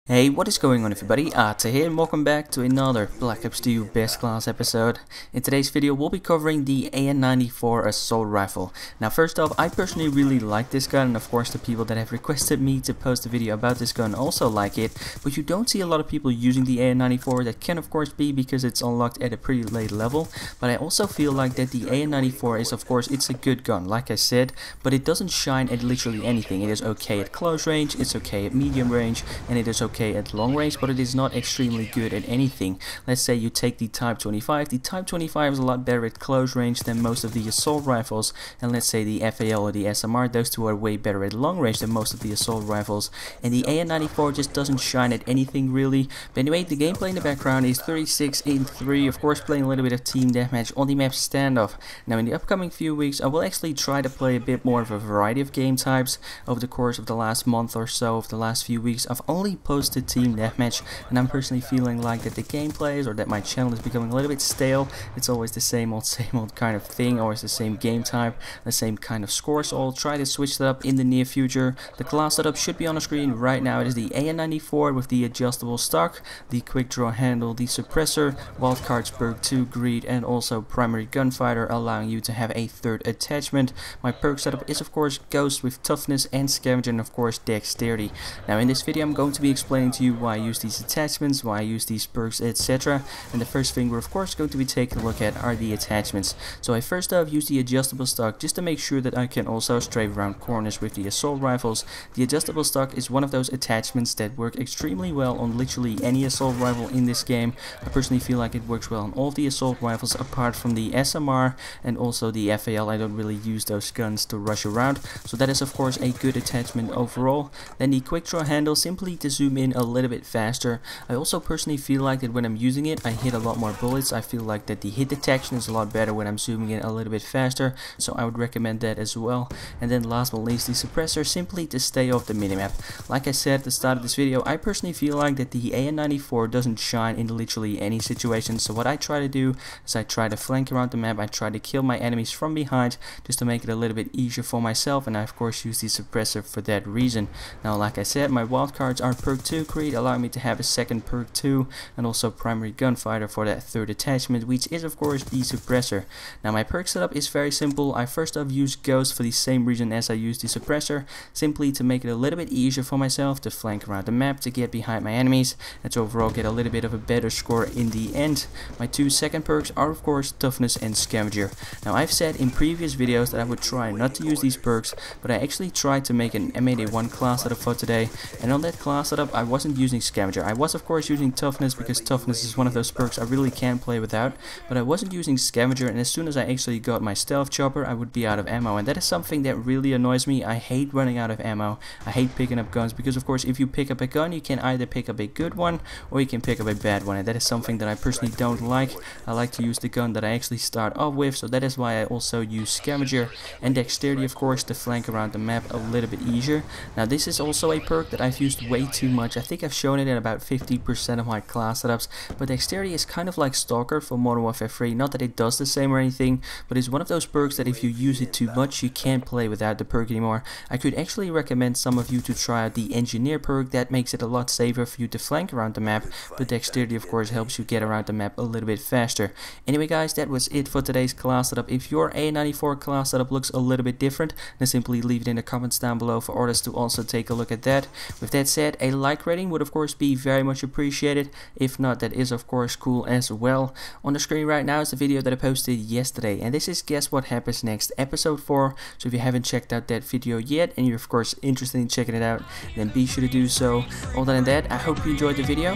Hey, what is going on everybody? Ata here and welcome back to another Black Ops 2 Best Class episode. In today's video we'll be covering the AN-94 assault rifle. Now first off, I personally really like this gun, and of course the people that have requested me to post a video about this gun also like it, but you don't see a lot of people using the AN-94. That can of course be because it's unlocked at a pretty late level, but I also feel like that the AN-94 is, of course, it's a good gun like I said, but it doesn't shine at literally anything. It is okay at close range, it's okay at medium range, and it is okay at long range, but it is not extremely good at anything. Let's say you take the Type 25. The Type 25 is a lot better at close range than most of the assault rifles, and let's say the FAL or the SMR, those two are way better at long range than most of the assault rifles, and the AN-94 just doesn't shine at anything really. But anyway, the gameplay in the background is 36 in 3, of course playing a little bit of team deathmatch on the map standoff. Now in the upcoming few weeks I will actually try to play a bit more of a variety of game types. Over the course of the last month or so, of the last few weeks, I've only posted team deathmatch, and I'm personally feeling like that the gameplays or that my channel is becoming a little bit stale. It's always the same old kind of thing, always the same game type, the same kind of score, so I'll try to switch that up in the near future. The class setup should be on the screen right now. It is the AN-94 with the adjustable stock, the quick draw handle, the suppressor, wildcards perk 2 greed, and also primary gunfighter, allowing you to have a third attachment. My perk setup is of course ghost with toughness and scavenger, and of course dexterity. Now in this video I'm going to be explaining to you why I use these attachments, why I use these perks, etc. And the first thing we're of course going to be taking a look at are the attachments. So I first off use the adjustable stock just to make sure that I can also strafe around corners with the assault rifles. The adjustable stock is one of those attachments that work extremely well on literally any assault rifle in this game. I personally feel like it works well on all of the assault rifles apart from the SMR and also the FAL. I don't really use those guns to rush around, so that is of course a good attachment overall. Then the quick draw handle, simply to zoom in a little bit faster. I also personally feel like that when I'm using it I hit a lot more bullets. I feel like that the hit detection is a lot better when I'm zooming in a little bit faster, so I would recommend that as well. And then last but not least, the suppressor, simply to stay off the minimap. Like I said at the start of this video, I personally feel like that the AN-94 doesn't shine in literally any situation, so what I try to do is I try to flank around the map. I try to kill my enemies from behind just to make it a little bit easier for myself, and I of course use the suppressor for that reason. Now like I said, my wildcards are perk 2 creed, allowing me to have a second perk 2, and also primary gunfighter for that third attachment, which is of course the suppressor. Now my perk setup is very simple. I first off use ghost for the same reason as I use the suppressor, simply to make it a little bit easier for myself to flank around the map, to get behind my enemies, and to overall get a little bit of a better score in the end. My two second perks are of course toughness and scavenger. Now I've said in previous videos that I would try not to use these perks, but I actually tried to make an M81 class setup for today, and on that class setup I wasn't using scavenger. I was of course using toughness because toughness is one of those perks I really can't play without, but I wasn't using scavenger, and as soon as I actually got my stealth chopper I would be out of ammo, and that is something that really annoys me. I hate running out of ammo. I hate picking up guns because of course if you pick up a gun you can either pick up a good one or you can pick up a bad one, and that is something that I personally don't like. I like to use the gun that I actually start off with, so that is why I also use scavenger, and dexterity of course to flank around the map a little bit easier. Now this is also a perk that I've used way too much. I think I've shown it in about 50% of my class setups, but dexterity is kind of like Stalker for Modern Warfare 3. Not that it does the same or anything, but it's one of those perks that if you use it too much you can't play without the perk anymore. I could actually recommend some of you to try out the engineer perk. That makes it a lot safer for you to flank around the map, but dexterity of course helps you get around the map a little bit faster. Anyway guys, that was it for today's class setup. If your AN-94 class setup looks a little bit different, then simply leave it in the comments down below for others to also take a look at that. With that said, a like rating would of course be very much appreciated. If not, that is of course cool as well. On the screen right now is the video that I posted yesterday, and this is Guess What Happens Next, episode 4. So if you haven't checked out that video yet and you're of course interested in checking it out, then be sure to do so. Other than that, I hope you enjoyed the video,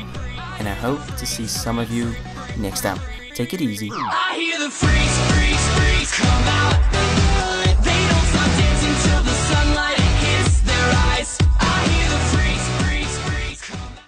and I hope to see some of you next time. Take it easy. I hear the freeze, freeze, freeze coming.